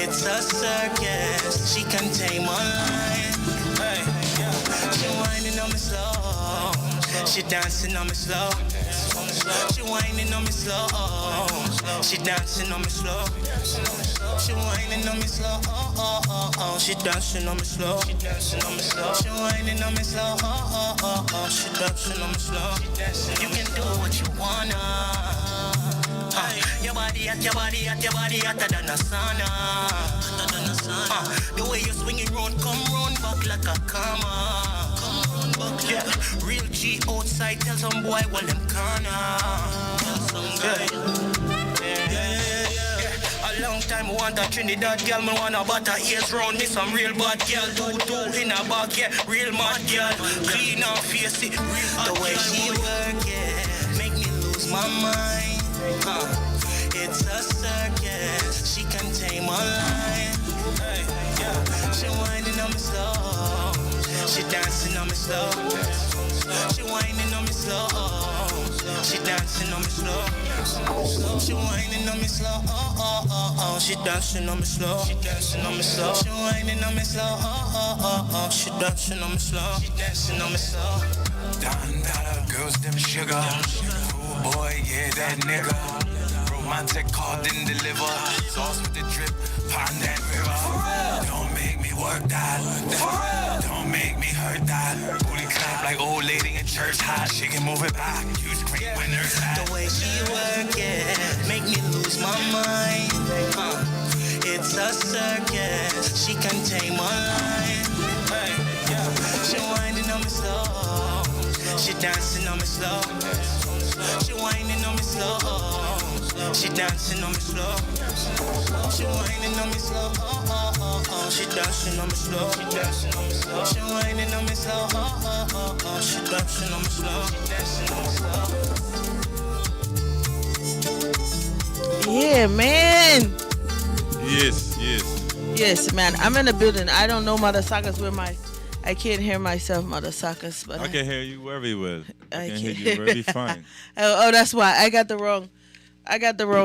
It's a circus, she can tame a lion. Hey, yeah. She whining on me slow, she dancing on me slow. She whining on me slow, she dancing on me slow. She whining on me slow, she dancing on me slow. She whining on me slow, she dancing on me slow. You can do what you wanna. Your body hot, your body hot, your body hotter than a sauna. The way you swing it round, come round back like a karma. Yeah, real G outside, tell some boy while them corner. Tell some guy. A long time I want a Trinidad girl, me want a butter ears round me, some real bad girl. Do in a back, yeah, real mad girl. Clean and face it, real hot. The way she work, yeah, make me lose my mind. It's a circus, she can tame a lion. Hey, yeah. She whining on me slow, she dancing on me slow. She whining on me slow, she dancing on me slow. She whining on me slow, she dancing on me slow. She dancing on me slow. She whining on me slow, she dancing on me slow. She dancing on me slow. Don dollar girls, them sugar. Oh boy, yeah, that nigga. Romantic call didn't deliver. Sauce with the drip, pond that river. Don't make me work that. Don't make me hurt that. Booty clap like old lady in church hot. She can move it back. You scream when there's that. The way she work it, make me lose my mind. It's a circus, she can tame a lion. Hey, yeah. She whining on me slow, she dancing on me slow. She whining on me slow, she dancing on me slow. She whining on me slow, she dancing on me slow. She dancing on me slow. She whining on me slow, she dancing on me slow. She dancing on me slow. Yeah, man. Yes. Yes, man. I'm in the building. I don't know mother suckers where I can't hear myself, mother suckers, but I can hear you very well. I can hear can't. you very fine. Oh, that's why I got the wrong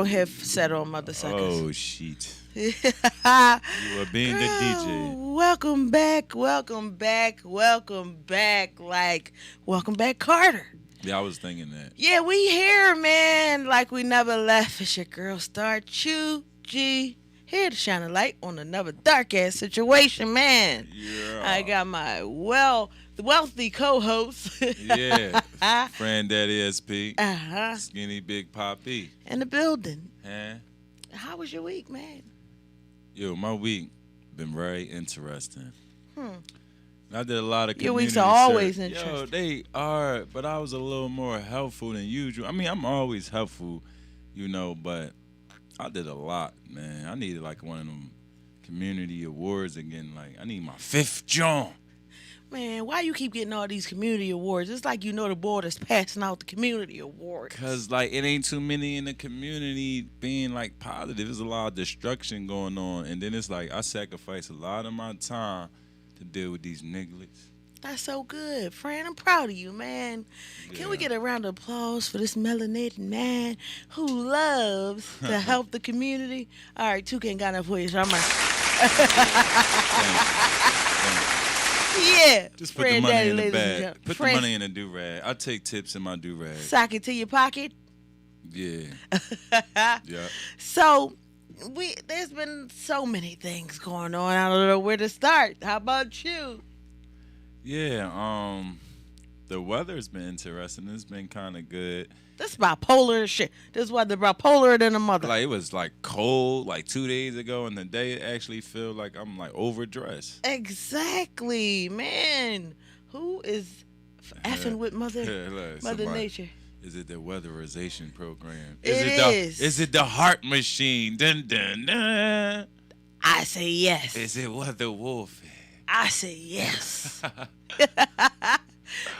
headset on, mother suckers. Oh shit. You are being the DJ. Welcome back, like welcome back, Carter. Yeah, I was thinking that. Yeah, we here, man, like we never left. It's your girl StarChougie, here to shine a light on another dark ass situation, man. Yeah. I got my wealthy co-host. Yeah. Friend Daddy SP. Uh-huh. Skinny Big Poppy. In the building. Huh? How was your week, man? Yo, my week been very interesting. I did a lot of community Your weeks are always service. interesting. Yo, they are, but I was a little more helpful than usual. I mean, I'm always helpful, but I did a lot, man. I needed like one of them community awards again. Like, I need my 5th John. Man, why you keep getting all these community awards? It's like the board is passing out the community awards. Cause like it ain't too many in the community being like positive. There's a lot of destruction going on, and then it's like I sacrifice a lot of my time to deal with these nigglets. That's so good, friend. I'm proud of you, man. Can we get a round of applause for this melanated man who loves to help the community? All right, 2K ain't got enough for you, so I'm like, yeah. Just put the money in the bag. Put the money in a do-rag. I take tips in my do-rag. Sock it to your pocket. Yeah. Yeah. So, there's been so many things going on. I don't know where to start. How about you? Yeah, the weather's been interesting. It's been kind of good. This bipolar shit. This weather bipolar than a mother. Like, it was like cold like 2 days ago, and today it actually feel like I'm like overdressed. Exactly, man. Who is effing with Mother Nature? Is it the weatherization program? Is it the heart machine? Dun, dun, dun. I say yes. Is it weather warfare? I say yes.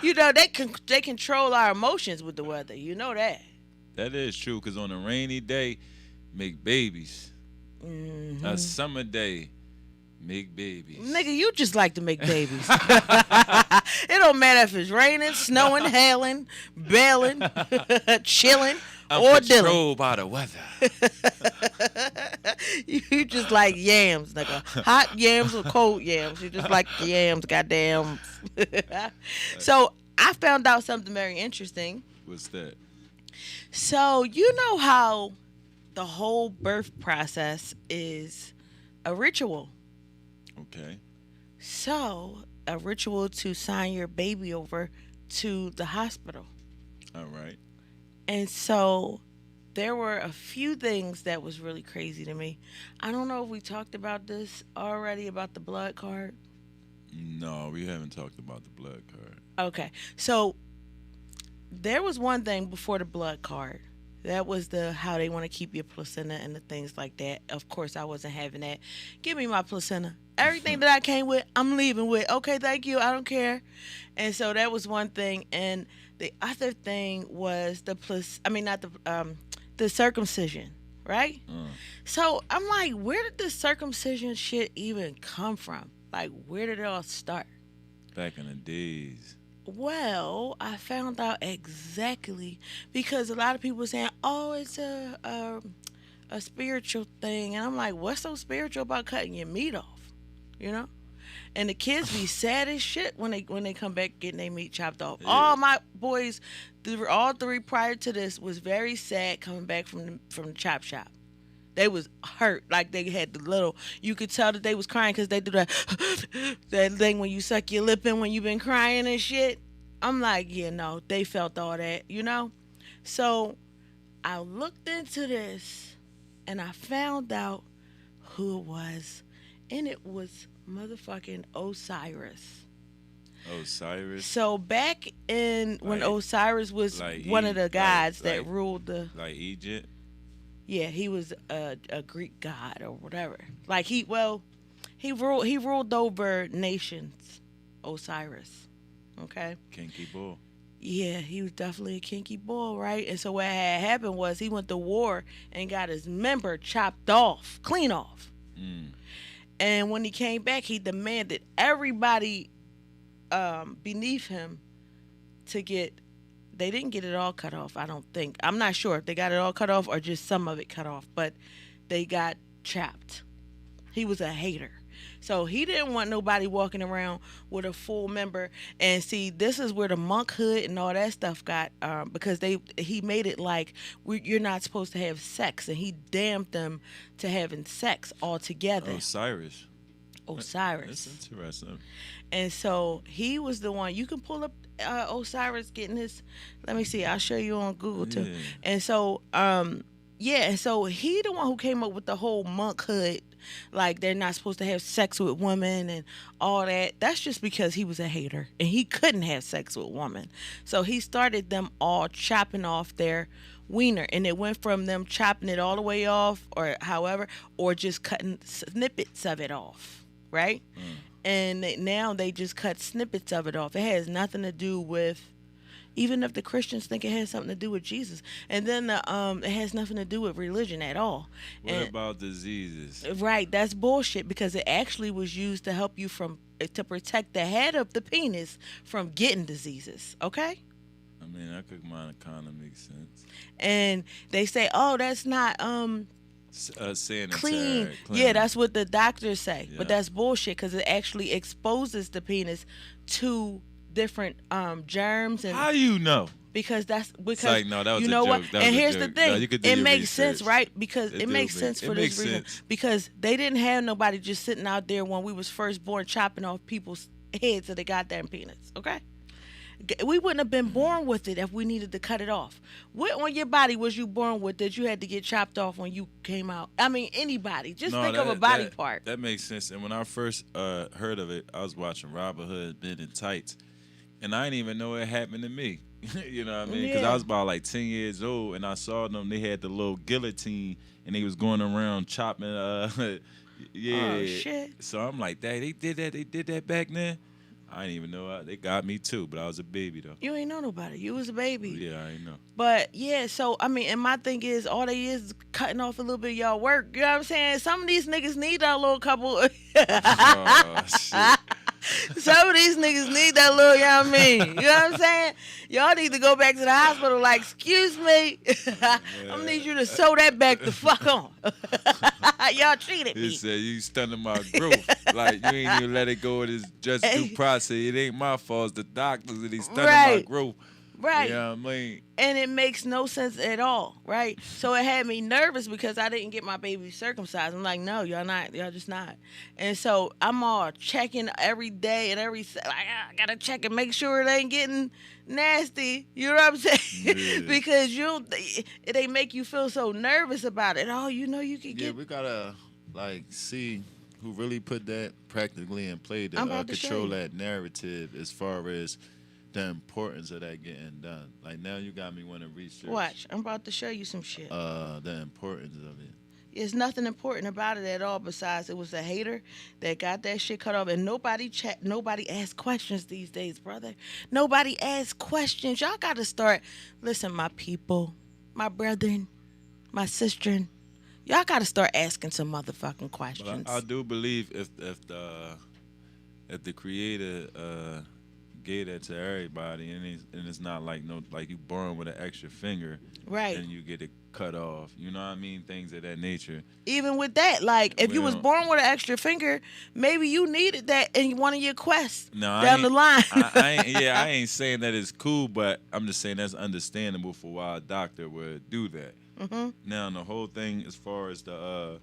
They control our emotions with the weather. You know that. That is true, because on a rainy day, make babies. Mm-hmm. A summer day, make babies. Nigga, you just like to make babies. It don't matter if it's raining, snowing, hailing, bailing, chilling, I'm or controlled by the weather. You just like yams, nigga. Hot yams or cold yams. You just like the yams, goddamn. So I found out something very interesting. What's that? So you know how the whole birth process is a ritual. Okay. So a ritual to sign your baby over to the hospital. All right. And so there were a few things that was really crazy to me. I don't know if we talked about this already about the blood card. No, we haven't talked about the blood card. Okay. So there was one thing before the blood card. That was the how they want to keep your placenta and the things like that. Of course, I wasn't having that. Give me my placenta. Everything that I came with, I'm leaving with. Okay, thank you. I don't care. And so that was one thing. And the other thing was the circumcision, right? So I'm like, where did the circumcision shit even come from? Like, where did it all start? Back in the days. Well, I found out exactly because a lot of people were saying, "Oh, it's a spiritual thing," and I'm like, "What's so spiritual about cutting your meat off?" You know? And the kids be sad as shit when they come back getting their meat chopped off. Yeah. All my boys, all three prior to this, was very sad coming back from the chop shop. They was hurt, like they had the little. You could tell that they was crying because they do that that thing when you suck your lip in when you been crying and shit. I'm like, yeah, no, they felt all that, you know. So I looked into this and I found out who it was, and it was motherfucking Osiris. Osiris. So back in when Osiris was like one of the gods that ruled the Egypt. Yeah, he was a Greek god or whatever. Like he ruled over nations. Osiris. Okay. Kinky bull. Yeah, he was definitely a kinky bull, right? And so what had happened was he went to war and got his member chopped off, clean off. And when he came back, he demanded everybody beneath him to get. They didn't get it all cut off, I don't think. I'm not sure if they got it all cut off or just some of it cut off, but they got chopped. He was a hater. So he didn't want nobody walking around with a full member. And see, this is where the monkhood and all that stuff got, because he made it like you're not supposed to have sex, and he damned them to having sex altogether. Osiris. That's interesting. And so he was the one. You can pull up Osiris getting his. Let me see. I'll show you on Google too. Yeah. And so, so he the one who came up with the whole monkhood. Like they're not supposed to have sex with women and all that. That's just because he was a hater and he couldn't have sex with women. So he started them all chopping off their wiener, and it went from them chopping it all the way off, or however, or just cutting snippets of it off. Right? And now they just cut snippets of it off. It has nothing to do with, even if the Christians think it has something to do with Jesus. And then it has nothing to do with religion at all. What about diseases? Right, that's bullshit, because it actually was used to help you to protect the head of the penis from getting diseases, okay? I mean, that could kind of make sense. And they say, oh, that's not... clean. Yeah, that's what the doctors say. Yeah. But that's bullshit, because it actually exposes the penis to different germs. And how you know? Because that's like, no, that was you know a joke. What? That and here's the thing: no, it makes sense, right? Because it makes sense for this reason. Because they didn't have nobody just sitting out there when we was first born chopping off people's heads of the goddamn penis. Okay. We wouldn't have been born with it if we needed to cut it off. What on your body was you born with that you had to get chopped off when you came out? I mean, anybody. Just think of a body part. That makes sense. And when I first heard of it, I was watching Robin Hood, Men in Tights, and I didn't even know it happened to me. You know what I mean? Because I was about like 10 years old, and I saw them. They had the little guillotine, and they was going around chopping. Yeah. Oh, shit. So I'm like, Dad, they did that. They did that back then. I didn't even know. They got me too, but I was a baby though. You ain't know nobody. You was a baby. Yeah, I ain't know. But yeah, so I mean, and my thing is, all they is cutting off a little bit of y'all work. You know what I'm saying? Some of these niggas need that little couple. Oh shit. Some of these niggas need that little, you know what I mean? You know what I'm saying? Y'all need to go back to the hospital like, excuse me. I'm going to need you to sew that back the fuck on. Y'all cheated He me. said, you stunning my growth. Like, you ain't even let it go with this just due process. It ain't my fault. It's the doctors that he's stunning my Right. growth. Right. You know what I mean? And it makes no sense at all, right? So it had me nervous because I didn't get my baby circumcised. I'm like, no, y'all not. Y'all just not. And so I'm all checking every day and I gotta check and make sure it ain't getting nasty. You know what I'm saying? Yeah. Because they make you feel so nervous about it. Oh, you know you could Yeah, get. we gotta see who really put that practically in play to I'm about to show control you. that narrative as far as the importance of that getting done. Like now you got me want to research. Watch, I'm about to show you some shit. The importance of it. There's nothing important about it at all besides it was a hater that got that shit cut off. And nobody asks questions these days, brother. Nobody asks questions. Y'all got to start. Listen, my people, my brethren, my sister, y'all got to start asking some motherfucking questions. But I do believe if the creator gave that to everybody, and it's not like you born with an extra finger, Right. and you get it cut off. You know what I mean? Things of that nature. Even with that, like if you was Well- born with an extra finger, maybe you needed that in one of your quests No, I down the ain't- line. I ain't saying that it's cool, but I'm just saying that's understandable for why a doctor would do that. Mhm. Now, the whole thing as far as the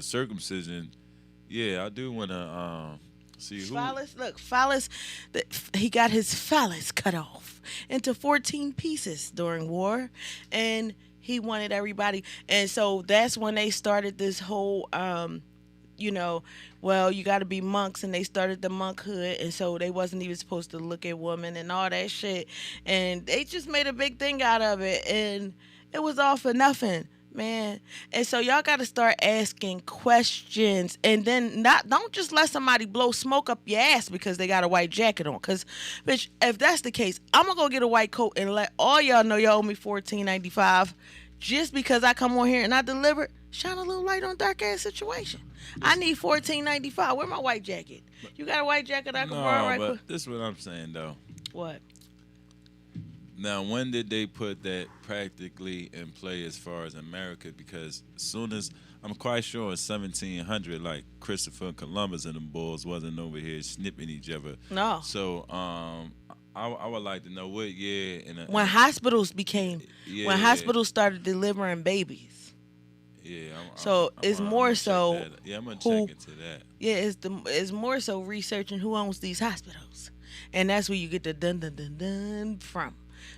circumcision, yeah, I do want to see who. Phallus, he got his phallus cut off into 14 pieces during war, and he wanted everybody. And so that's when they started this whole, you got to be monks, and they started the monkhood, and so they wasn't even supposed to look at women and all that shit. And they just made a big thing out of it, and it was all for nothing. Man, and so y'all got to start asking questions, and then don't just let somebody blow smoke up your ass because they got a white jacket on. Cause, bitch, if that's the case, I'm gonna go get a white coat and let all y'all know y'all owe me $14.95 just because I come on here and I deliver. Shine a little light on dark ass situation. I need $14.95. Where my white jacket? You got a white jacket I can borrow right but quick? this is what I'm saying though. What? Now, when did they put that practically in play as far as America? Because as soon as, I'm quite sure in 1700, like Christopher Columbus and them boys wasn't over here snipping each other. No. So, I would like to know what year. When hospitals Yeah. when hospitals started delivering babies. Yeah. So it's more so Yeah, I'm gonna who- check into that. Yeah, it's more so researching who owns these hospitals, and that's where you get the dun dun dun dun from,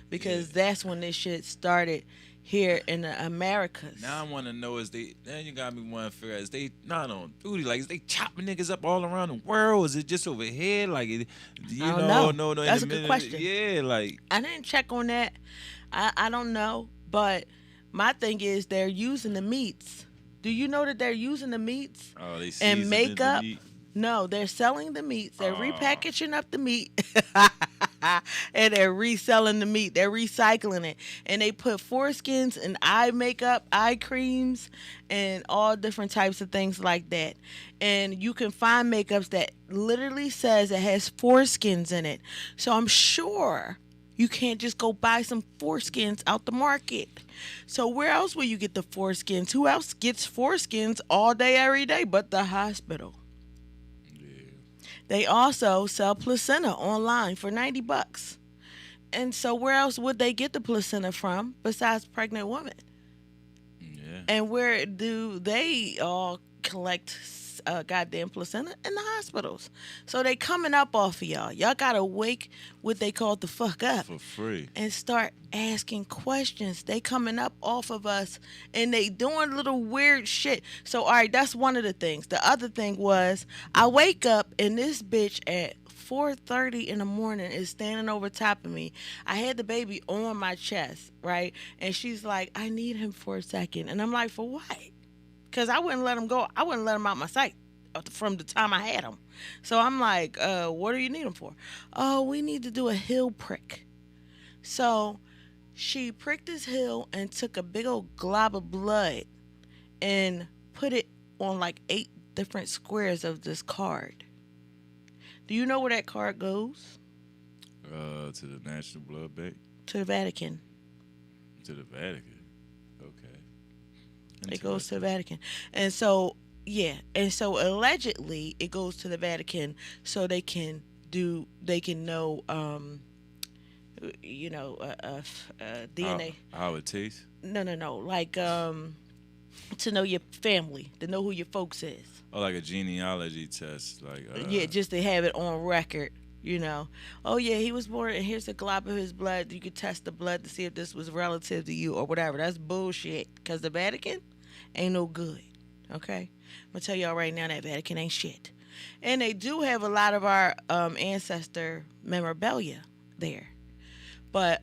because that's when this shit started here in the Americas. Now I want to know then you got me want to figure out, is they not on duty? Like, is they chopping niggas up all around the world? Is it just over here? Like, I don't know. No, That's in a the good middle- question. Yeah, like, I didn't check on that. I don't know, but my thing is they're using the meats. Do you know that they're using the meats oh, they and seasoned the makeup? meat. No, they're selling the meats. They're Aw. repackaging up the meat. And they're reselling the meat. They're recycling it. And they put foreskins and eye makeup, eye creams, and all different types of things like that. And you can find makeups that literally says it has foreskins in it. So I'm sure you can't just go buy some foreskins out the market. So where else will you get the foreskins? Who else gets foreskins all day, every day but the hospital? They also sell placenta online for $90. And so where else would they get the placenta from besides pregnant women? Yeah. And where do they all collect goddamn placenta? In the hospitals. So they coming up off of y'all. Y'all got to wake what they call the fuck up For free. and start asking questions. They coming up off of us and they doing little weird shit. So, all right, that's one of the things. The other thing was I wake up and this bitch at 4:30 in the morning is standing over top of me. I had the baby on my chest, right? And she's like, I need him for a second. And I'm like, for what? Because I wouldn't let him go. I wouldn't let him out my sight from the time I had him. So I'm like, what do you need him for? Oh, we need to do a heel prick. So she pricked his heel and took a big old glob of blood and put it on like 8 different squares of this card. Do you know where that card goes? To the National Blood Bank. To the Vatican. To the Vatican. Okay. It goes to the Vatican. And so, yeah. And so allegedly it goes to the Vatican so they can know, DNA. How it tastes? No. Like, to know your family, to know who your folks is. Oh, like a genealogy test. Like Yeah, just to have it on record. Oh yeah, he was born and here's a glob of his blood. You could test the blood to see if this was relative to you or whatever. That's bullshit. Because the Vatican ain't no good. Okay? I'm going to tell y'all right now that Vatican ain't shit. And they do have a lot of our ancestor memorabilia there. But,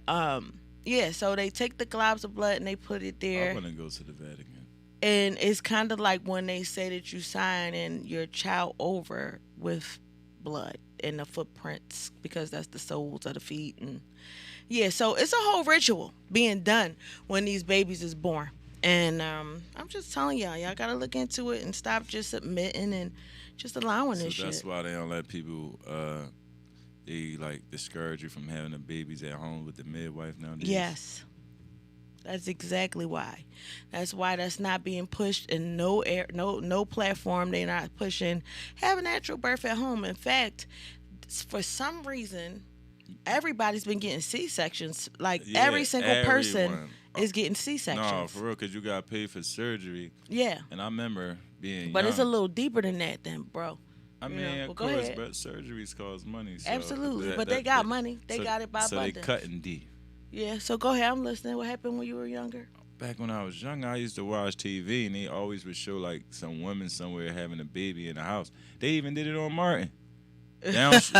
yeah, so they take the globs of blood and they put it there. I want to go to the Vatican. And it's kind of like when they say that you sign in your child over with blood and the footprints because that's the soles of the feet. And yeah, so it's a whole ritual being done when these babies is born. And I'm just telling y'all got to look into it and stop just submitting and just allowing this shit. So that's why they don't let people, they like discourage you from having the babies at home with the midwife nowadays. Yes. That's exactly why. That's why that's not being pushed in no platform. They're not pushing have a natural birth at home. In fact, for some reason, everybody's been getting C-sections. Like every single person is getting C-sections. No, for real, because you got to pay for surgery. Yeah. And I remember being But young. it's a little deeper than that then, bro. I mean, of course, but surgeries cost money. So absolutely. But they got money. They got it by abundance. So they cutting deep. Yeah, so go ahead. I'm listening. What happened when you were younger? Back when I was young, I used to watch TV, and they always would show, like, some woman somewhere having a baby in the house. They even did it on Martin. They don't show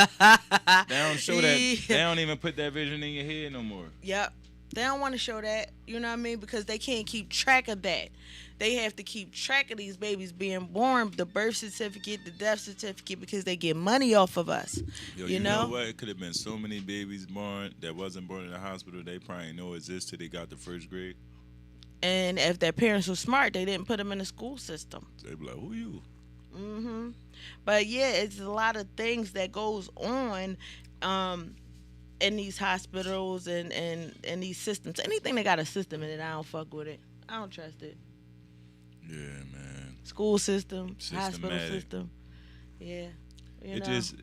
that. They don't even put that vision in your head no more. Yep. They don't want to show that, you know what I mean? Because they can't keep track of that. They have to keep track of these babies being born, the birth certificate, the death certificate, because they get money off of us. Yo, you know what? It could have been so many babies born that wasn't born in the hospital. They probably know exist till they got to first grade. And if their parents were smart, they didn't put them in the school system. They'd be like, who you? Mm-hmm. But, yeah, it's a lot of things that goes on in these hospitals and these systems. Anything that got a system in it, I don't fuck with it. I don't trust it. Yeah, man. School system, hospital system. Yeah. Just,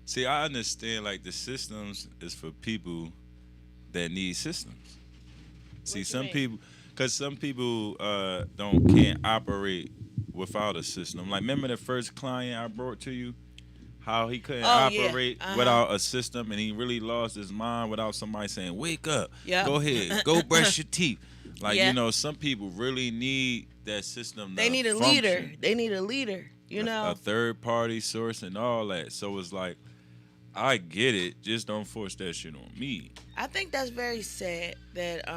see, I understand, like, the systems is for people that need systems. See, some people can't operate without a system. Like, remember the first client I brought to you? How he couldn't operate without a system, and he really lost his mind without somebody saying, wake up, go ahead, go brush your teeth. Like, some people really need that system. They need a leader. They need a leader, A third-party source and all that. So it's like, I get it. Just don't force that shit on me. I think that's very sad that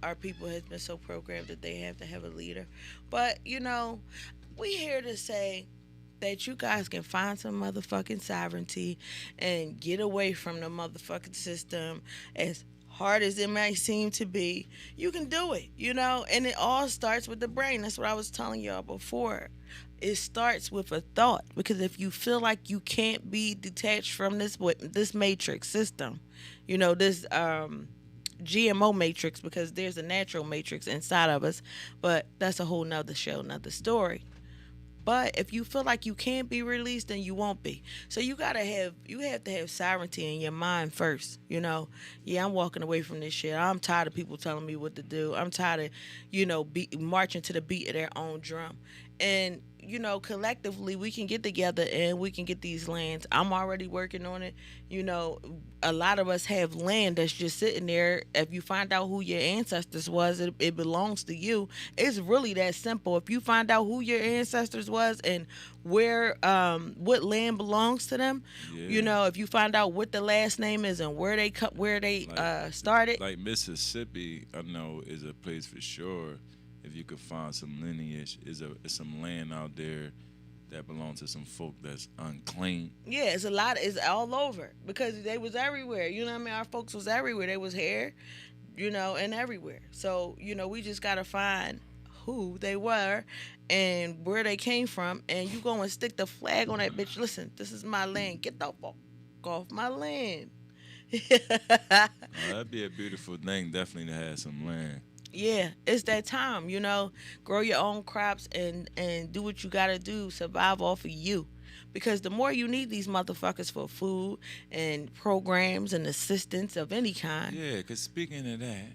our people has been so programmed that they have to have a leader. But, we here to say that you guys can find some motherfucking sovereignty and get away from the motherfucking system. As hard as it might seem to be, you can do it, and it all starts with the brain. That's what I was telling y'all before. It starts with a thought, because if you feel like you can't be detached from this matrix system, this GMO matrix, because there's a natural matrix inside of us, but that's a whole nother show, another story. But if you feel like you can't be released, then you won't be. So you have to have sovereignty in your mind first. I'm walking away from this shit. I'm tired of people telling me what to do. I'm tired of, marching to the beat of their own drum. And, collectively we can get together and we can get these lands. I'm already working on it. A lot of us have land that's just sitting there. If you find out who your ancestors was, it belongs to you. It's really that simple. If you find out who your ancestors was and where, what land belongs to them, if you find out what the last name is and where they started. Like Mississippi, I know is a place for sure. If you could find some lineage, is some land out there that belongs to some folk that's unclean. Yeah, it's a lot. It's all over because they was everywhere. Our folks was everywhere. They was here, and everywhere. So we just gotta find who they were and where they came from, and you go and stick the flag on that bitch. Listen, this is my land. Get the fuck off my land. That'd be a beautiful thing, definitely, to have some land. Yeah, it's that time, grow your own crops and do what you gotta do, survive off of you. Because the more you need these motherfuckers for food and programs and assistance of any kind. Yeah, because speaking of that,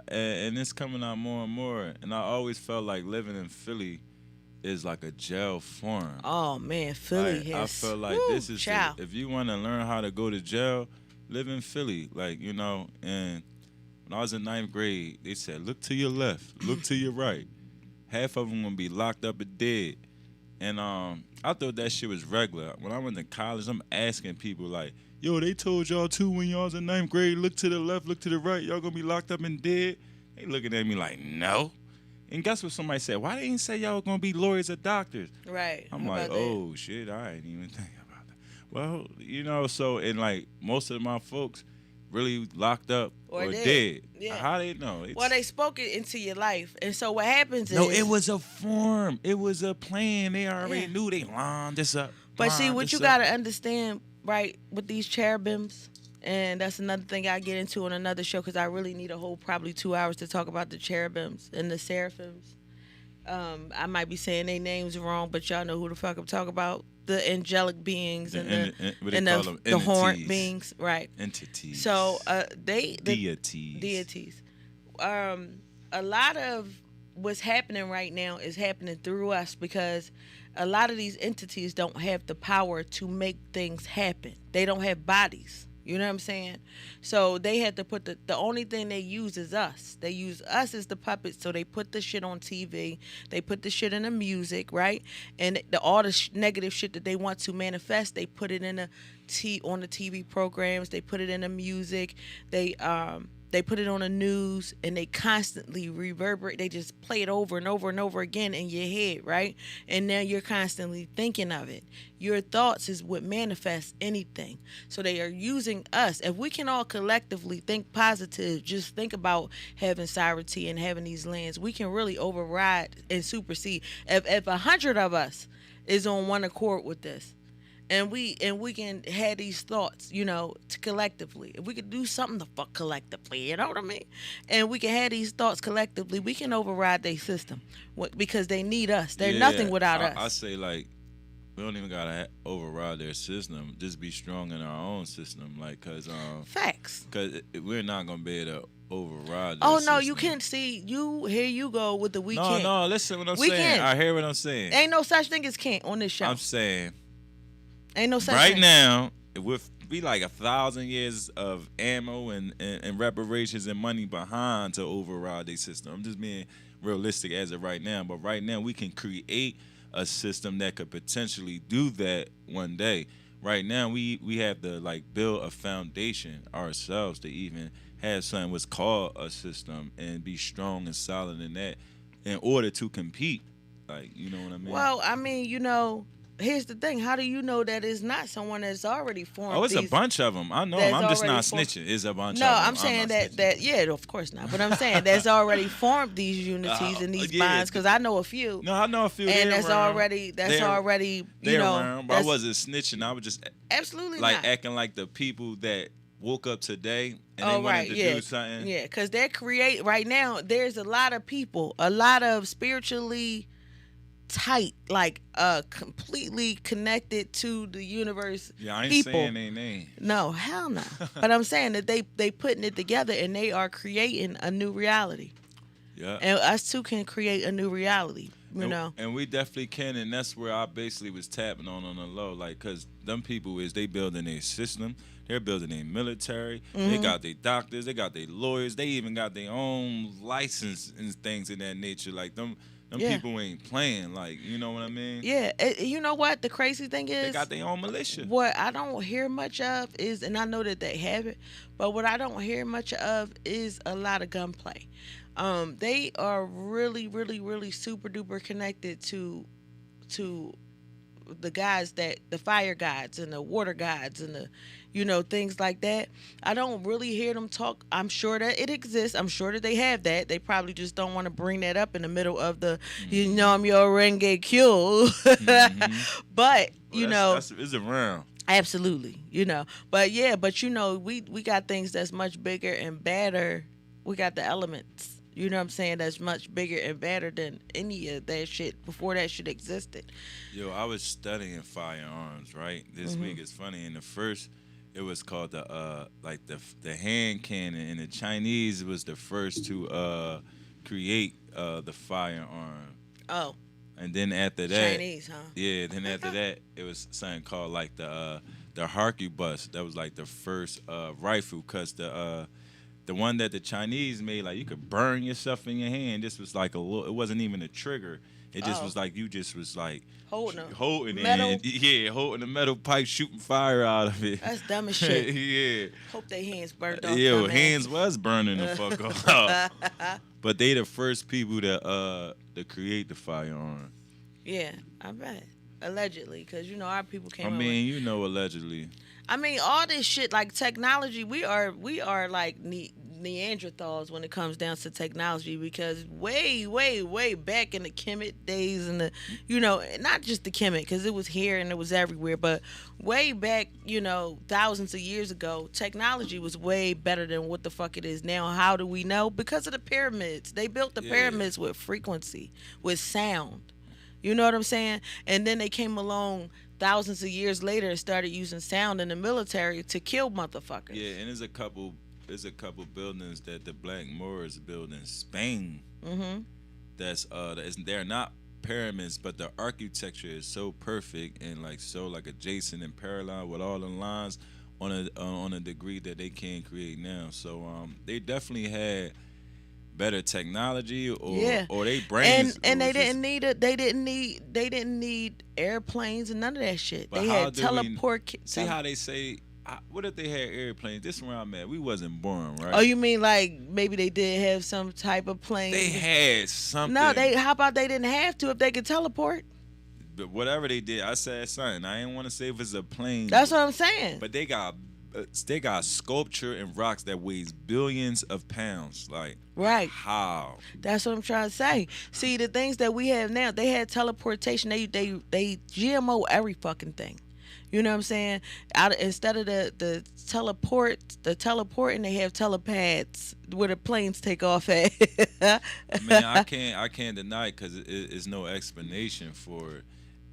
and it's coming out more and more, and I always felt like living in Philly is like a jail form. Oh man, Philly has. I felt like this is if you want to learn how to go to jail, live in Philly. And when I was in 9th grade, they said, look to your left, look to your right. Half of them gonna be locked up and dead. And I thought that shit was regular. When I went to college, I'm asking people like, yo, they told y'all too when y'all was in 9th grade, look to the left, look to the right, y'all gonna be locked up and dead? They looking at me like, no. And guess what somebody said? Why they didn't say y'all gonna be lawyers or doctors? Right. I'm like, oh, shit, I ain't even think about that. Well, so, and like, most of my folks really locked up or dead. Yeah. How they know? They spoke it into your life. And so what happens is... No, it was a form. It was a plan. They already knew. They lined this up. But see, what you got to understand, right, with these cherubims, and that's another thing I get into on another show, because I really need a whole probably 2 hours to talk about the cherubims and the seraphims. I might be saying their names wrong, but y'all know who the fuck I'm talking about. The angelic beings and the horned beings, right? Entities. So deities. A lot of what's happening right now is happening through us, because a lot of these entities don't have the power to make things happen. They don't have bodies. You know what I'm saying? So they had to put the only thing they use is us. They use us as the puppets. So they put the shit on TV. They put the shit in the music, right? And all the negative shit that they want to manifest, they put it in on the TV programs. They put it in the music. They put it on the news, and they constantly reverberate. They just play it over and over and over again in your head, right? And now you're constantly thinking of it. Your thoughts is what manifests anything. So they are using us. If we can all collectively think positive, just think about having sovereignty and having these lands, we can really override and supersede. If 100 of us is on one accord with this, and we can have these thoughts, collectively. If we could do something the fuck collectively, you know what I mean? And we can have these thoughts collectively, we can override their system because they need us. They're nothing without us. I say, like, we don't even gotta override their system. Just be strong in our own system, like, facts. Because we're not gonna be able to override. Oh no, system. you can't see. Here you go with the weekend. No, listen what I'm saying. Can. I hear what I'm saying. Ain't no such thing as can't on this show. I'm saying. Ain't no such right thing. now, it would be like 1,000 years of ammo and reparations and money behind to override their system. I'm just being realistic as of right now. But right now, we can create a system that could potentially do that one day. Right now, we have to build a foundation ourselves to even have something what's called a system and be strong and solid in that in order to compete. You know what I mean? Well, I mean, here's the thing. How do you know that it's not someone that's already formed? Oh, it's a bunch of them. I know them. I'm just not snitching. It's a bunch of them. No, I'm saying that, of course not. But I'm saying that's already formed these unities and these bonds, because I know a few. No, I know a few. And that's around. already, around, but I wasn't snitching. I was just absolutely not acting like the people that woke up today and they wanted to do something. Yeah, because right now, there's a lot of people, a lot of spiritually tight, completely connected to the universe. Yeah, I ain't people. saying their name. No, hell no. But I'm saying that they putting it together and they are creating a new reality. Yeah. And us too can create a new reality. You know. And we definitely can, and that's where I basically was tapping on the low, because them people they building their system, they're building their military, they got their doctors, they got their lawyers, they even got their own license and things in that nature. Them people ain't playing, you know what I mean? Yeah, you know what? The crazy thing is, they got their own militia. What I don't hear much of is, and I know that they have it, but what I don't hear much of is a lot of gunplay. They are really, really, really super duper connected to the guys that the fire gods and the water gods and the things like that. I don't really hear them talk. I'm sure that it exists. I'm sure that they have that. They probably just don't want to bring that up in the middle of the I'm your renge kyo. But that's it's around. Absolutely, but we got things that's much bigger and badder. We got the elements. You know what I'm saying? That's much bigger and better than any of that shit before that shit existed. Yo, I was studying firearms, right? This week. It's funny. In the first, it was called the hand cannon, and the Chinese was the first to create the firearm. Oh. And then after that, Chinese, huh? Yeah. Then after that, it was something called like the harquebus. That was like the first rifle, cause the one that the Chinese made, like you could burn yourself in your hand. This was like it wasn't even a trigger. It just was like you just was like holding metal. it, holding the metal pipe, shooting fire out of it. That's dumb as shit. Yeah. Hope their hands burned off. Yo, hands was burning the fuck off. But they the first people to create the firearm. Yeah, I bet. Allegedly, because our people came. Allegedly. I mean, all this shit like technology. We are like Neanderthals when it comes down to technology, because way back in the Kemet days and the not just the Kemet, because it was here and it was everywhere, but way back thousands of years ago, technology was way better than what the fuck it is now. How do we know? Because of the pyramids. They built the pyramids with frequency, with sound. You know what I'm saying? And then they came along thousands of years later and started using sound in the military to kill motherfuckers. Yeah, and there's a couple buildings that the Black Moors built in Spain. Mm-hmm. They're not pyramids, but the architecture is so perfect and like adjacent and parallel with all the lines on a degree that they can't create now. So they definitely had better technology or they brains and they didn't need airplanes and none of that shit. But they had teleport. See how they say, what if they had airplanes? This is where I'm at. We wasn't born, right? Oh, you mean like maybe they did have some type of plane? They had something. No, how about they didn't have to if they could teleport? But whatever they did, I said something. I didn't want to say if it's a plane. That's what I'm saying. But they got sculpture and rocks that weighs billions of pounds. Like, right? How? That's what I'm trying to say. See, the things that we have now, they had teleportation. They GMO every fucking thing. You know what I'm saying? Instead of the teleporting, they have telepads where the planes take off at. I mean, I can't deny it because it's no explanation for it,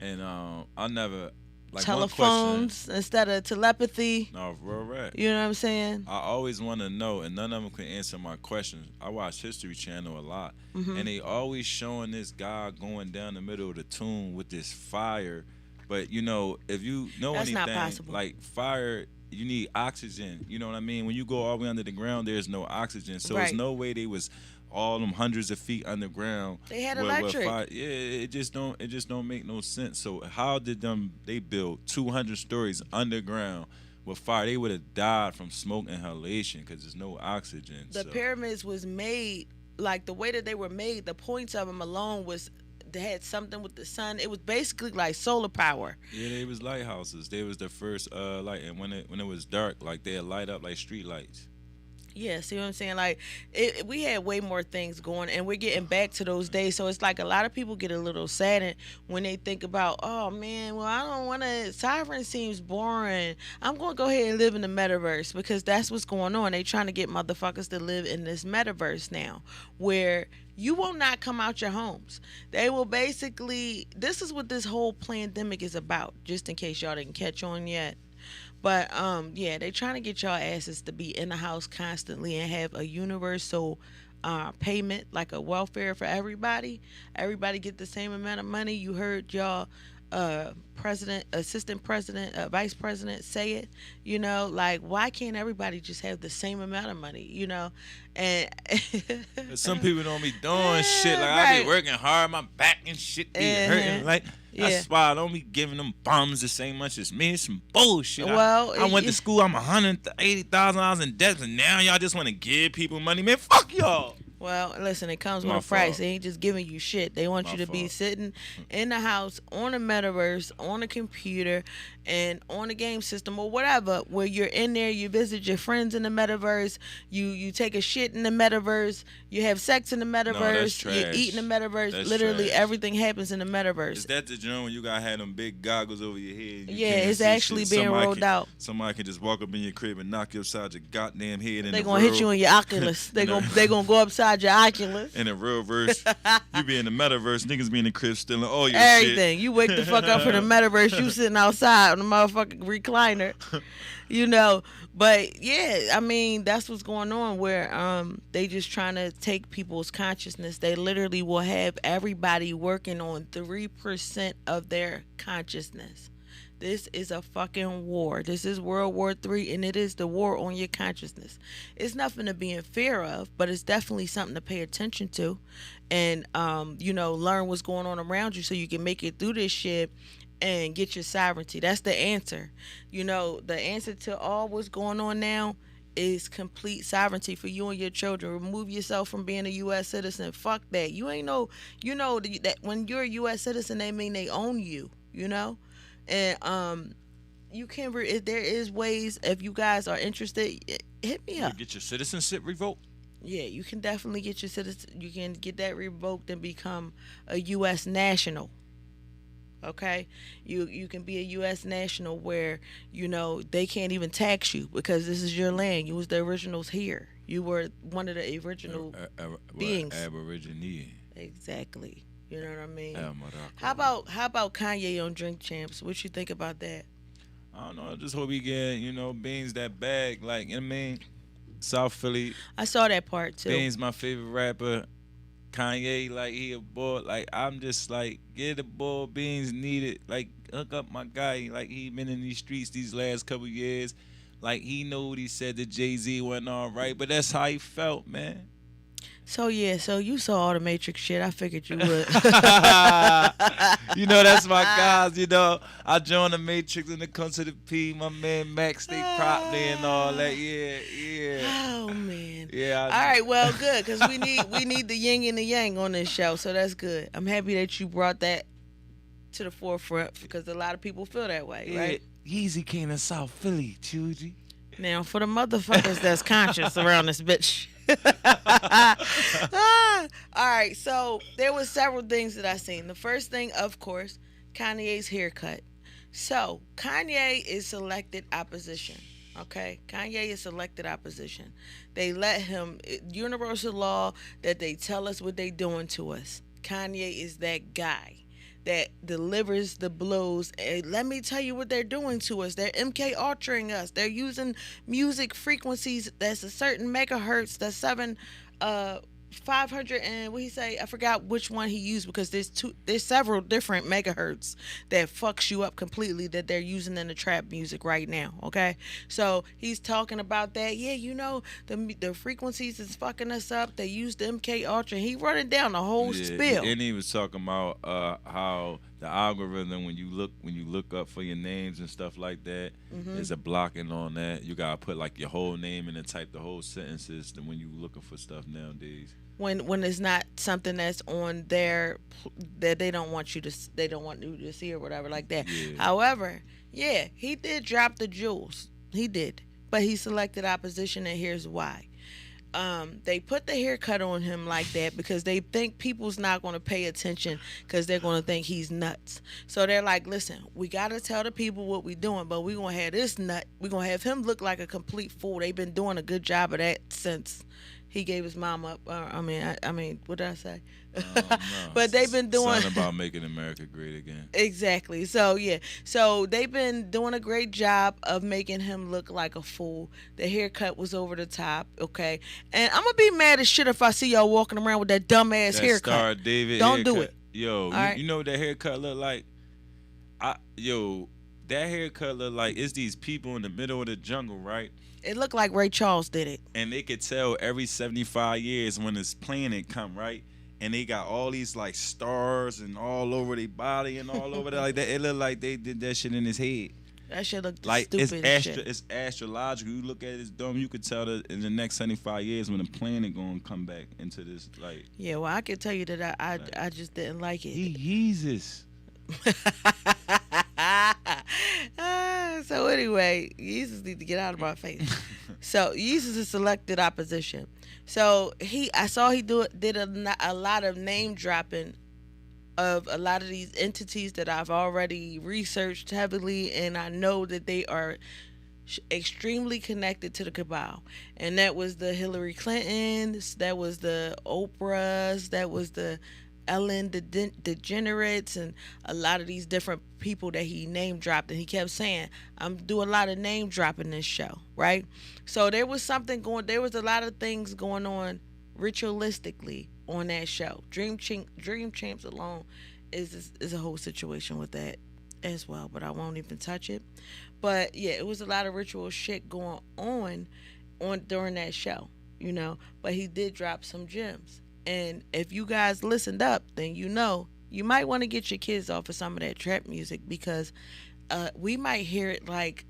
and I never. Like telephones instead of telepathy. No, real right. You know what I'm saying? I always want to know, and none of them can answer my questions. I watch History Channel a lot, and they always showing this guy going down the middle of the tomb with this fire. But if you know that's anything, not possible. Like fire, you need oxygen. You know what I mean? When you go all the way under the ground, there's no oxygen, so there's no way they was all them hundreds of feet underground. They had electric. It just don't make no sense. So how did they build 200 stories underground with fire? They would have died from smoke inhalation because there's no oxygen. The pyramids was made like the way that they were made. The points of them alone was they had something with the sun. It was basically like solar power. Yeah, they was lighthouses. They was the first light, and when it was dark, like they'd light up like street lights. Yeah, see what I'm saying? Like, we had way more things going, and we're getting back to those days. So it's like a lot of people get a little saddened when they think about, oh, man, well, I don't want to, Sovereign seems boring. I'm going to go ahead and live in the metaverse because that's what's going on. They trying to get motherfuckers to live in this metaverse now where you will not come out your homes. They will basically, this is what this whole pandemic is about, just in case y'all didn't catch on yet. But they trying to get y'all asses to be in the house constantly and have a universal payment, like a welfare for everybody. Everybody get the same amount of money. You heard y'all president, assistant president, vice president say it. Like, why can't everybody just have the same amount of money? And some people don't be doing shit. Like, I be working hard, my back and shit be hurting. Like, that's why I don't be giving them bums the same much as me. It's some bullshit. Well, I went to school. I'm $180,000 in debt, and now y'all just want to give people money. Man, fuck y'all. Well, listen, it comes with My a price. fault. They ain't just giving you shit. They want My you to be fault. sitting in the house on the metaverse, on the computer, and on the game system or whatever, where you're in there, you visit your friends in the metaverse, you take a shit in the metaverse, you have sex in the metaverse, you trash. eat in the metaverse. That's Literally trash. everything happens in the metaverse. Is that the joint when you gotta have them big goggles over your head? Yeah, it's actually being rolled out. Somebody can just walk up in your crib and knock you upside your goddamn head. They gonna hit you in your Oculus. They gonna go upside your Oculus. In the real verse, you be in the metaverse, niggas be in the crib stealing all your Everything. shit. You wake the fuck up from the metaverse, you sitting outside on the motherfucking recliner. But yeah, I mean, that's what's going on where they just trying to take people's consciousness. They literally will have everybody working on 3% of their consciousness. This is a fucking war. This is World War III, and it is the war on your consciousness. It's nothing to be in fear of, but it's definitely something to pay attention to and, learn what's going on around you so you can make it through this shit and get your sovereignty. That's the answer. The answer to all what's going on now is complete sovereignty for you and your children. Remove yourself from being a U.S. citizen. Fuck that. You ain't know, that when you're a U.S. citizen, they mean they own you, And you can. If there is ways, if you guys are interested, hit me up. You get your citizenship revoked. Yeah, you can definitely get your citizen. You can get that revoked and become a U.S. national. Okay, you can be a U.S. national where they can't even tax you because this is your land. You was the originals here. You were one of the original beings. Aborigine. Exactly. You know what I mean? Morocco. How about Kanye on Drink Champs? What you think about that? I don't know. I just hope he get Beans that bag. Like, South Philly. I saw that part too. Beans my favorite rapper. Kanye, like, he a boy. Like, I'm just like, get the boy. Beans need it. Like, hook up my guy. Like, he been in these streets these last couple years. Like, he know what he said to Jay-Z wasn't all right, but that's how he felt, man. So you saw all the Matrix shit. I figured you would. That's my guys. I joined the Matrix and it comes to the P. My man Max, they prop me and all that. Yeah. Oh man. Yeah. All right. Well, good because we need the yin and the yang on this show, so that's good. I'm happy that you brought that to the forefront because a lot of people feel that way, right? Yeezy came to South Philly, Chougie. Now for the motherfuckers that's conscious around this bitch. All right, so there was several things that I seen. The first thing, of course, Kanye's haircut. So Kanye is selected opposition. Okay, Kanye is selected opposition. They let him, universal law that they tell us what they doing to us. Kanye is that guy that delivers the blows. And let me tell you what they're doing to us. They're MK Ultraing us. They're using music frequencies that's a certain megahertz. That's 500 and what he say? I forgot which one he used because there's several different megahertz that fucks you up completely that they're using in the trap music right now. Okay, so he's talking about that. Yeah, the frequencies is fucking us up. They used the MK Ultra. He running down the whole spiel. And he was talking about how the algorithm when you look up for your names and stuff like that, there's a blocking on that. You gotta put like your whole name and then type the whole sentences when you looking for stuff nowadays. When it's not something that's on there that they don't want you to see or whatever like that. Yeah. However, yeah, he did drop the jewels. He did, but he selected opposition, and here's why. They put the haircut on him like that because they think people's not going to pay attention because they're going to think he's nuts. So they're like, listen, we got to tell the people what we're doing, but we're going to have this nut. We're going to have him look like a complete fool. They've been doing a good job of that since he gave his mom up. I mean, what did I say? But they've been doing something about making America great again. Exactly. So yeah. So they've been doing a great job of making him look like a fool. The haircut was over the top. Okay. And I'm gonna be mad as shit if I see y'all walking around with that dumb ass haircut. Star David Don't haircut. do it. Yo, right? you know what that haircut look like? That haircut look like it's these people in the middle of the jungle, right? It looked like Ray Charles did it. And they could tell every 75 years when this planet come, right? And they got all these like stars and all over their body and all over there like that. It looked like they did that shit in his head. That shit looked Like stupid as shit. it's astrological. You look at this dome, you could tell that in the next 75 years when the planet gonna come back into this. Like, Yeah, well, I can tell you that I just didn't like it. Jesus. So anyway, Yeezus need to get out of my face. So Yeezus is selected opposition. So I saw he did a lot of name dropping of a lot of these entities that I've already researched heavily, and I know that they are extremely connected to the cabal. And that was the Hillary Clintons, that was the Oprahs, that was the Ellen DeGeneres, and a lot of these different people that he name dropped. And he kept saying, I'm doing a lot of name dropping this show, right? So there was a lot of things going on ritualistically on that show. Dream Champs alone is a whole situation with that as well, but I won't even touch it. But yeah, it was a lot of ritual shit going on during that show, but he did drop some gems. And if you guys listened up, then you might want to get your kids off of some of that trap music, because we might hear it like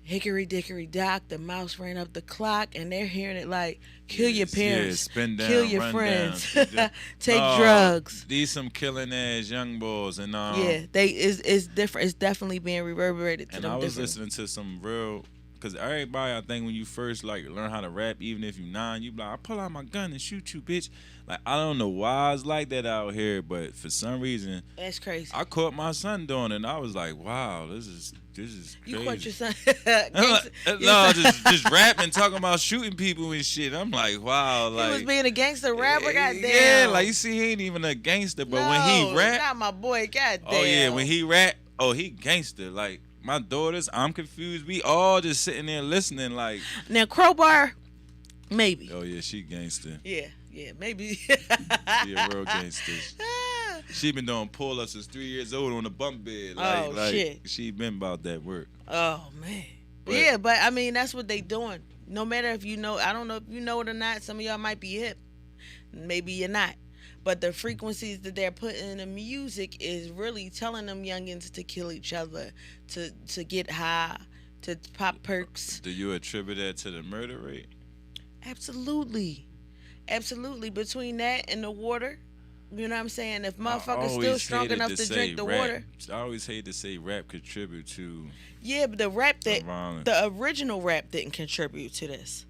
Hickory Dickory Dock, the mouse ran up the clock, and they're hearing it like kill your parents, spin down, kill your run friends, down. take drugs. These some killing ass young boys, and it's different. It's definitely being reverberated to and them. I was differently. listening to some real, because everybody, I think when you first like learn how to rap, even if you 9, you be like, I pull out my gun and shoot you, bitch. Like, I don't know why it's like that out here, but for some reason, That's crazy. I caught my son doing it, and I was like, wow, this is crazy. You caught your son. No, just rapping, talking about shooting people and shit. I'm like, wow, like He was being a gangster rapper. Goddamn. yeah, like you see, he ain't even a gangster, but when he rap, not my boy. Goddamn. oh yeah, when he rap, oh he gangster. Like my daughters, I'm confused. We all just sitting there listening, like Now Crowbar, maybe. oh yeah, she gangster. Yeah, maybe. She a real gangster. She been doing pull-ups since 3 years old on the bump bed. Like shit. She been about that work. Oh man. But- Yeah, but I mean that's what they doing. No matter if you know, I don't know if you know it or not. Some of y'all might be hip, maybe you're not. But the frequencies that they're putting in the music is really telling them youngins to kill each other, to get high, to pop perks. Do you attribute that to the murder rate? Absolutely. Between that and the water, you know what I'm saying? If I motherfuckers still always strong hated enough to say drink the rap. water. I always hate to say rap contribute to Yeah, but the rap violence. the original rap didn't contribute to this.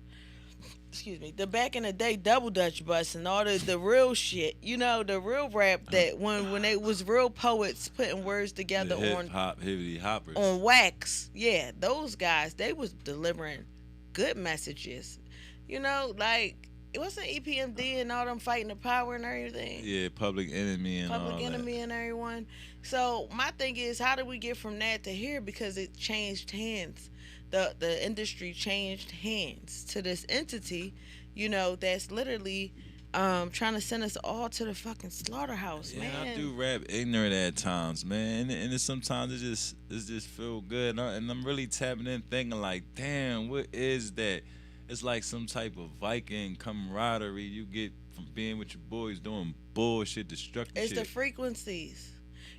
Excuse me. The back in the day double Dutch bus and all the real shit, the real rap that when they was real poets putting words together the hippity hoppers. on wax. Yeah, those guys, they was delivering good messages. Like it wasn't EPMD and all them fighting the power and everything. Yeah, Public Enemy and all Public Enemy and everyone. So my thing is, how did we get from that to here? Because it changed hands. The industry changed hands to this entity, that's literally trying to send us all to the fucking slaughterhouse, Yeah, man. I do rap ignorant at times, man, and sometimes it just feel good, and I'm really tapping in, thinking like, damn, what is that? It's like some type of Viking camaraderie you get from being with your boys doing bullshit, destructive It's shit. the frequencies.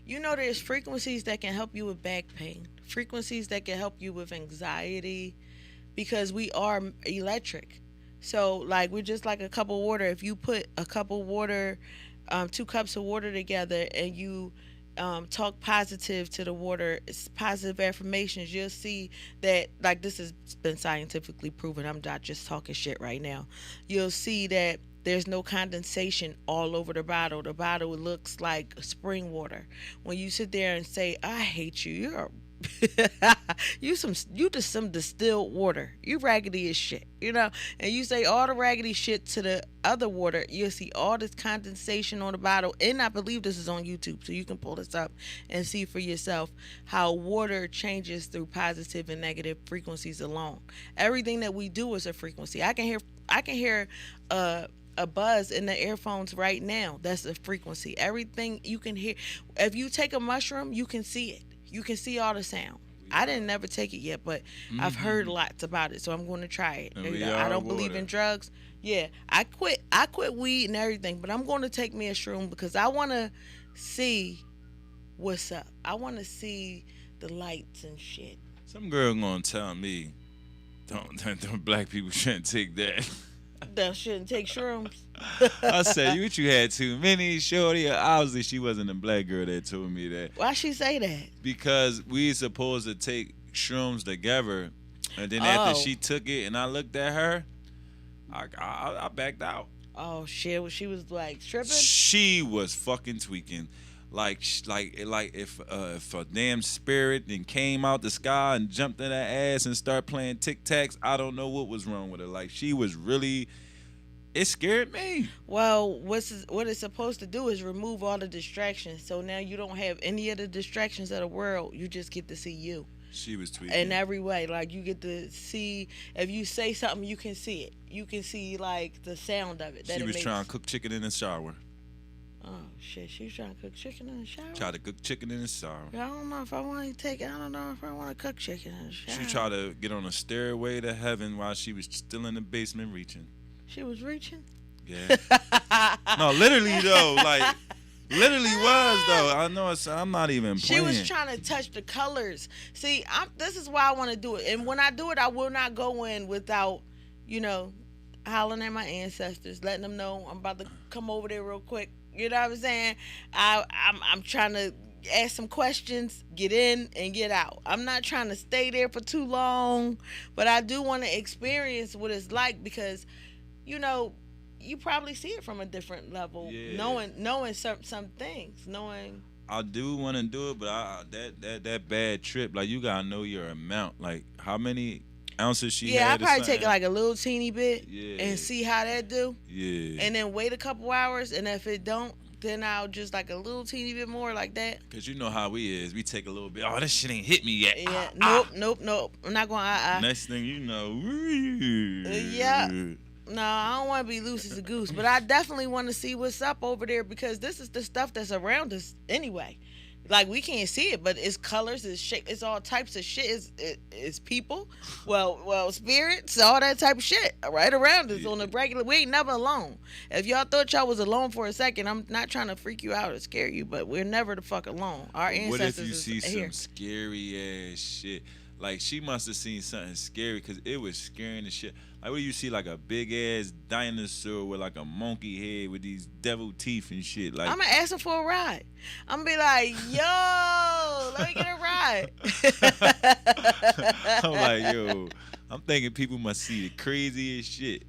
There's frequencies that can help you with back pain, frequencies that can help you with anxiety, because we are electric. So, like, we're just like a cup of water. If you put a cup of water, 2 cups of water together, and you talk positive to the water, it's positive affirmations, you'll see that, like, this has been scientifically proven. I'm not just talking shit right now. You'll see that there's no condensation all over the bottle. The bottle looks like spring water. When you sit there and say, I hate you, you're you just some distilled water. You raggedy as shit, and you say all the raggedy shit to the other water, you'll see all this condensation on the bottle. And I believe this is on YouTube, so you can pull this up and see for yourself how water changes through positive and negative frequencies alone. Everything that we do is a frequency. I can hear a buzz in the earphones right now. That's a frequency. Everything you can hear. If you take a mushroom, you can see it. You can see all the sound. I didn't never take it yet, but I've heard lots about it, so I'm going to try it. I don't believe in drugs. Yeah, I quit weed and everything, but I'm going to take me a shroom because I want to see what's up. I want to see the lights and shit. Some girl gonna tell me, don't black people shouldn't take that. That shouldn't take shrooms. I said, you had too many, shorty. Obviously, she wasn't a black girl that told me that. Why she say that? Because we supposed to take shrooms together, and then after she took it and I looked at her, I backed out. Oh shit! She was like tripping. She was fucking tweaking, like if a damn spirit then came out the sky and jumped in her ass and started playing tic tacs. I don't know what was wrong with her. Like she was really. It scared me. Well, what it's supposed to do is remove all the distractions. So now you don't have any of the distractions of the world. You just get to see you. She was tweaking. In every way. Like, you get to see, if you say something, you can see it. You can see, like, the sound of it. She was trying to cook chicken in the shower. Oh, shit. She was trying to cook chicken in the shower? Tried to cook chicken in the shower. Yeah, I don't know if I want to take it. I don't know if I want to cook chicken in the shower. She tried to get on a stairway to heaven while she was still in the basement reaching. She was reaching? Yeah. No, literally, though. Like, literally was, though. I know I'm not even playing. She was trying to touch the colors. See, this is why I want to do it. And when I do it, I will not go in without, hollering at my ancestors, letting them know I'm about to come over there real quick. You know what I'm saying? I'm trying to ask some questions, get in and get out. I'm not trying to stay there for too long, but I do want to experience what it's like because, you probably see it from a different level, knowing some things, knowing. I do want to do it, but that bad trip, like you gotta know your amount, like how many ounces she had. Yeah, I probably take like a little teeny bit, yeah, and see how that do. Yeah. And then wait a couple hours, and if it don't, then I'll just like a little teeny bit more like that. Cause you know how we is, we take a little bit. Oh, this shit ain't hit me yet. Yeah, nope. I'm not going. Next thing you know, yeah. No, I don't want to be loose as a goose, but I definitely want to see what's up over there because this is the stuff that's around us anyway. Like, we can't see it, but it's colors, it's shape, it's all types of shit. It's people, well, spirits, all that type of shit right around us on the regular. We ain't never alone. If y'all thought y'all was alone for a second, I'm not trying to freak you out or scare you, but we're never the fuck alone. Our ancestors. What if you see here. some scary ass shit? Like, she must have seen something scary because it was scaring the shit. Like, what do you see, like a big ass dinosaur with like a monkey head with these devil teeth and shit? Like, I'm gonna ask him for a ride. I'm gonna be like, yo, let me get a ride. I'm like, yo, I'm thinking people must see the craziest shit.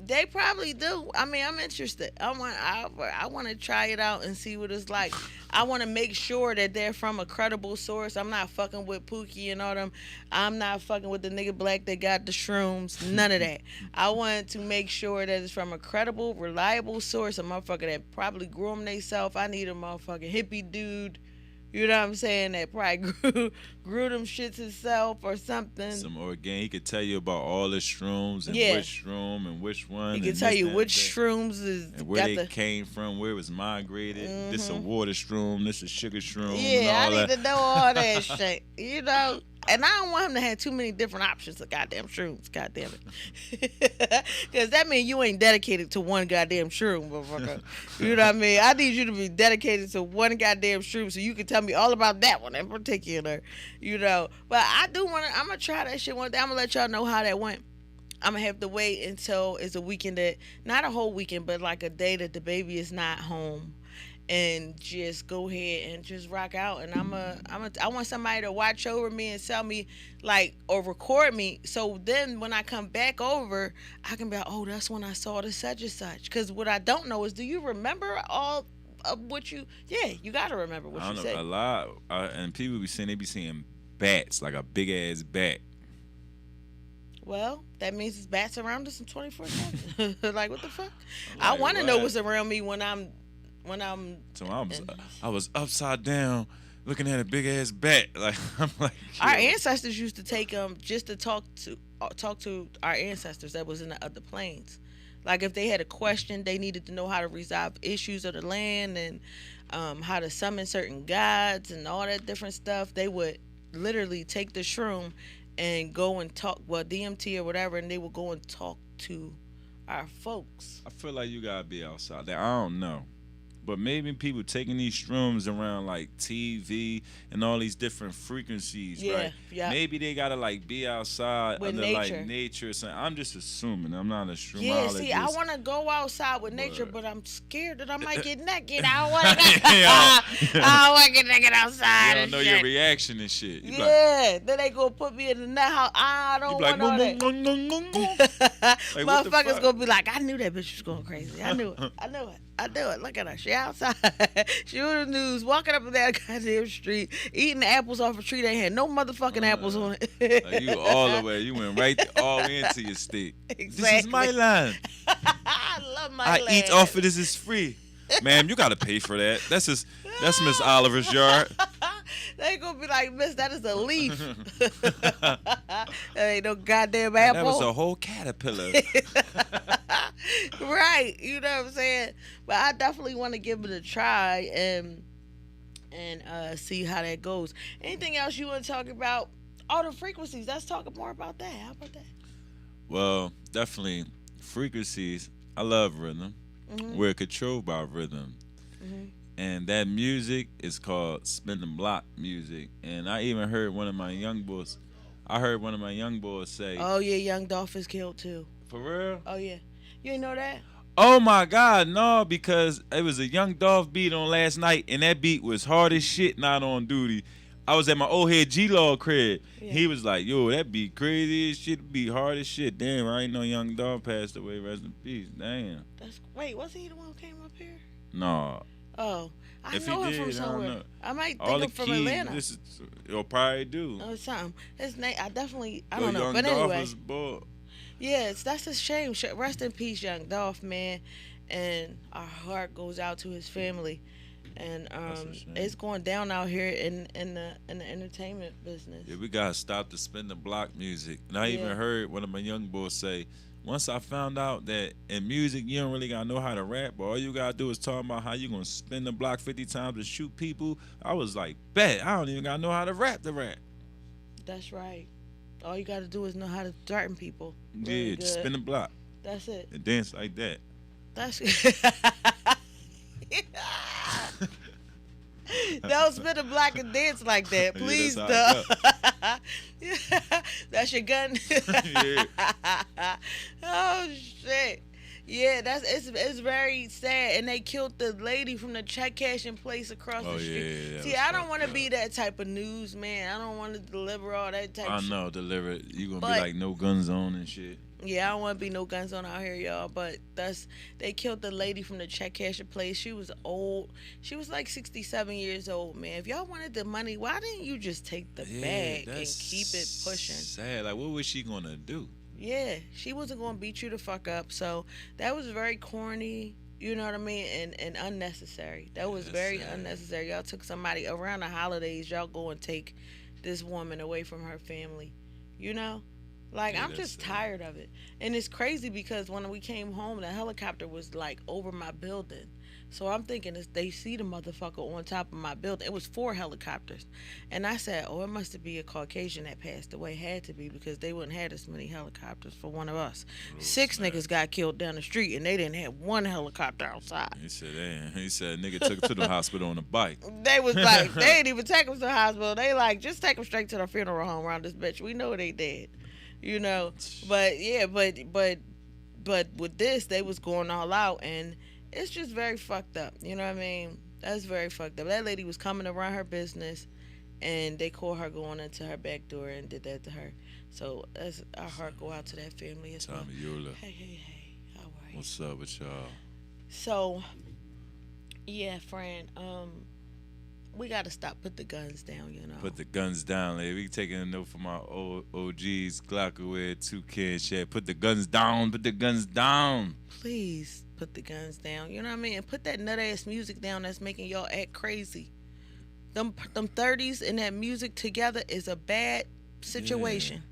They probably do. I mean, I'm interested. I want to try it out and see what it's like. I want to make sure that they're from a credible source. I'm not fucking with Pookie and all them. I'm not fucking with the nigga black that got the shrooms. None of that. I want to make sure that it's from a credible, reliable source. A motherfucker that probably grew them themselves. I need a motherfucking hippie dude. You know what I'm saying? That probably grew them shits himself or something. Some organic. He could tell you about all the shrooms and which shroom and which one. He can tell you which shrooms is and where they came from, where it was migrated. Mm-hmm. This a water shroom. This a sugar shroom. Yeah, I need to know all that shit. You know. And I don't want him to have too many different options of goddamn shrooms. Goddamn it. Because that means you ain't dedicated to one goddamn shroom, motherfucker. You know what I mean? I need you to be dedicated to one goddamn shroom so you can tell me all about that one in particular. You know. But I do want to, I'm going to try that shit one day. I'm going to let y'all know how that went. I'm going to have to wait until it's a weekend that, not a whole weekend, but like a day that the baby is not home. And just go ahead and just rock out. And I want somebody to watch over me and tell me, like, or record me. So then when I come back over, I can be like, oh, that's when I saw the such and such. Because what I don't know is, do you remember all of what you? Yeah, you got to remember what you said. A lot. And people be saying they be seeing bats, like a big ass bat. Well, that means it's bats around us in 24/7. Like, what the fuck? I want to know what's around me when I'm. So I was upside down looking at a big ass bat. Like, I'm like, yo. Our ancestors used to take them just to talk to our ancestors that was in the other planes. Like, if they had a question, they needed to know how to resolve issues of the land and how to summon certain gods and all that different stuff. They would literally take the shroom and go and talk, DMT or whatever, and they would go and talk to our folks. I feel like you gotta be outside there. I don't know. But maybe people taking these shrooms around like TV and all these different frequencies, Yeah, right? yeah. Maybe they gotta like be outside With under nature. like nature or something. I'm just assuming. I'm not a shroomologist. Yeah, see, I want to go outside with nature, but I'm scared that I might get naked. I don't want to get naked outside. You don't and know shit. your reaction and shit. You Yeah, then they gonna put me in the nut house. I don't like, want all that. Like, what the Motherfuckers fuck? gonna be like, I knew that bitch was going crazy. I knew it. I knew it. Look at her. She outside. She on the news, walking up and down the goddamn street, eating apples off a tree that had no motherfucking apples on it. Like, you all the way. You went right all the way into your state. Exactly. This is my land. I love my I land. eat off of this is free. Ma'am, you gotta pay for that. That's Miss Oliver's yard. They gonna be like, Miss, that is a leaf. That ain't no goddamn apple. That was a whole caterpillar. Right, you know what I'm saying? But I definitely want to give it a try and see how that goes. Anything else you want to talk about? All the frequencies. Let's talk more about that. How about that? Well, definitely frequencies. I love rhythm. Mm-hmm. We're controlled by rhythm. Mm-hmm. And that music is called spin the block music. And I even heard one of my young boys. I heard one of my young boys say, Oh yeah, Young Dolph is killed too. "For real? Oh yeah, you ain't know that? Oh my God, no!" Because it was a Young Dolph beat on last night, and that beat was hard as shit. Not on duty. I was at my old head G-Law crib. Yeah. He was like, "Yo, that beat crazy as shit. Beat hard as shit. Damn, I ain't know Young Dolph passed away. Rest in peace. Damn." Wait, wasn't he the one who came up here? No. Oh, I If know he him from did, I don't somewhere. know. I might All think the him from keys, Atlanta. You'll probably do. Or something. His name, I don't know. Young But Dolph anyway, was bored. yes, that's a shame. Rest in peace, Young Dolph, man. And our heart goes out to his family. And a shame. it's going down out here in the entertainment business. Yeah, we gotta stop the spin the block music. And I Yeah. even heard one of my young boys say, once I found out that in music you don't really gotta know how to rap, but all you gotta do is talk about how you gonna spin the block 50 times to shoot people. I was like, bet, I don't even gotta know how to rap the rap. That's right. All you got to do is know how to threaten people. Really Yeah, just good. spin the block That's it. and dance like that. That's Don't spin a block and dance like that, Yeah, please. that's how Yeah. That's your gun. Yeah. Oh shit. Yeah, it's very sad, and they killed the lady from the check cashing place across Oh, the street. yeah, that See, was I don't fucked want to up. be that type of news man. I don't want to deliver all that type I of shit. know, deliver it. You gonna But- be like no guns on and shit. Yeah, I don't want to be no guns on out here, y'all. But they killed the lady from the check cashing place. She was old. She was like 67 years old, man. If y'all wanted the money, why didn't you just take the bag and that's keep it pushing? Sad. Like, what was she gonna do? Yeah, she wasn't gonna beat you the fuck up. So that was very corny. You know what I mean? And unnecessary. That was That's very sad. unnecessary. Y'all took somebody around the holidays. Y'all go and take this woman away from her family. You know? Like, Yeah, I'm that's just sad. tired of it. And it's crazy because when we came home, the helicopter was like over my building. So I'm thinking they see the motherfucker on top of my building. It was 4 helicopters. And I said, oh, it must be a Caucasian that passed away. Had to be, because they wouldn't have this many helicopters for one of us. 6 snap. niggas got killed down the street, and they didn't have 1 helicopter outside. He said, "Damn." He said, "Nigga took her to the hospital on a bike." They was like, they ain't even take them to the hospital. They like, just take them straight to the funeral home around this bitch. We know they dead. You know, but yeah, but with this, they was going all out, and it's just very fucked up. You know what I mean? That's very fucked up. That lady was coming to run her business, and they caught her going into her back door and did that to her. So that's our heart go out to that family as well. Tommy Yola, Hey, how are you? what's up with y'all? So, yeah, friend, we gotta stop. Put the guns down. You know. Put the guns down, lady. We taking a note from our old OGs, Glockaware, 2K and shit. Put the guns down. Put the guns down. Please put the guns down. You know what I mean? And put that nut ass music down that's making y'all act crazy. Them 30s and that music together is a bad situation.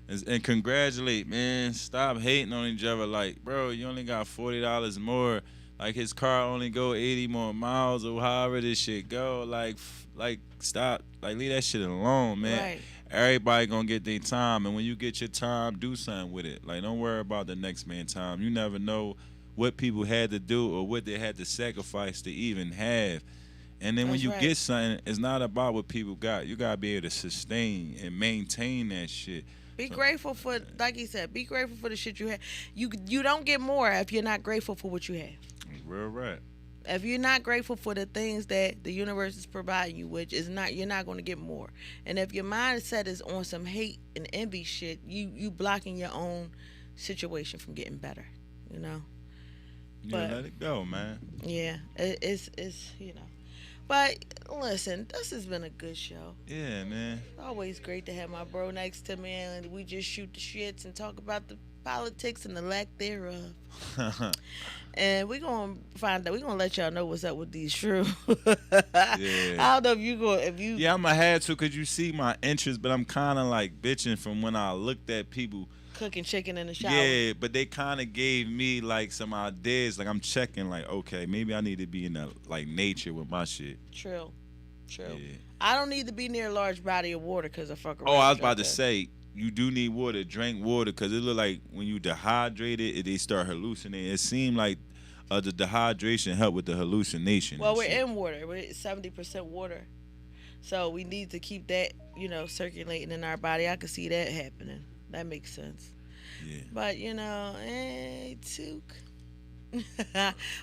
And congratulate, man. Stop hating on each other. Like, bro, you only got $40 more. Like, his car only go 80 more miles or however this shit go. Like, stop. Like, leave that shit alone, man. Right. Everybody gonna get their time, and when you get your time, do something with it. Like, don't worry about the next man's time. You never know what people had to do or what they had to sacrifice to even have. And then when That's you right. get something, it's not about what people got. You gotta be able to sustain and maintain that shit. Be grateful for, like he said, be grateful for the shit you have. You don't get more if you're not grateful for what you have. Real right. If you're not grateful for the things that the universe is providing you, which is not, you're not going to get more. And if your mindset is on some hate and envy shit, you blocking your own situation from getting better. You know. Yeah, But- let it go, man. Yeah, it's But listen, this has been a good show. Yeah, man. Always great to have my bro next to me, and we just shoot the shits and talk about the politics and the lack thereof. And we're gonna find out. We're gonna let y'all know what's up with these shrooms. Yeah. I don't know if you. Yeah, I'ma have to, cause you see my interest, but I'm kind of like bitching from when I looked at people. Cooking chicken in the shower. Yeah, but they kind of gave me like some ideas. Like I'm checking, like okay, maybe I need to be in the like nature with my shit. True. Yeah. I don't need to be near a large body of water because I fuck around. Oh, I was with about to y'all. say you do need water. Drink water, cause it look like when you dehydrated, they start hallucinating. It seemed like the dehydration helped with the hallucination. Well, and we're shit. in water. We're 70% water, so we need to keep that, circulating in our body. I can see that happening. That makes sense. Yeah. But Took.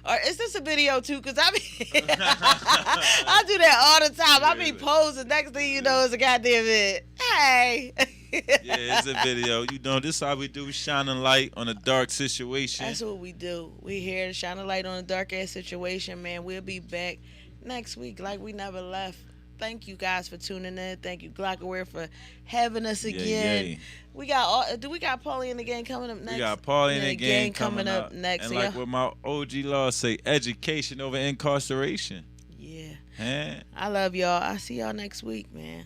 Or is this a video too? Cause I mean, I do that all the time. I be posing. Next thing you know, it's a goddamn it. Hey. Yeah, it's a video. This how we do. We shine a light on a dark situation. That's what we do. We here to shine a light on a dark ass situation, man. We'll be back next week like we never left. Thank you guys for tuning in. Thank you, Glockaware, for having us again. Yay. We got Paulie and the gang coming up next. We got Paulie and the the gang coming up next. And So like y'all- what my OG law say, education over incarceration. yeah. Huh? I love y'all. I'll see y'all next week, man.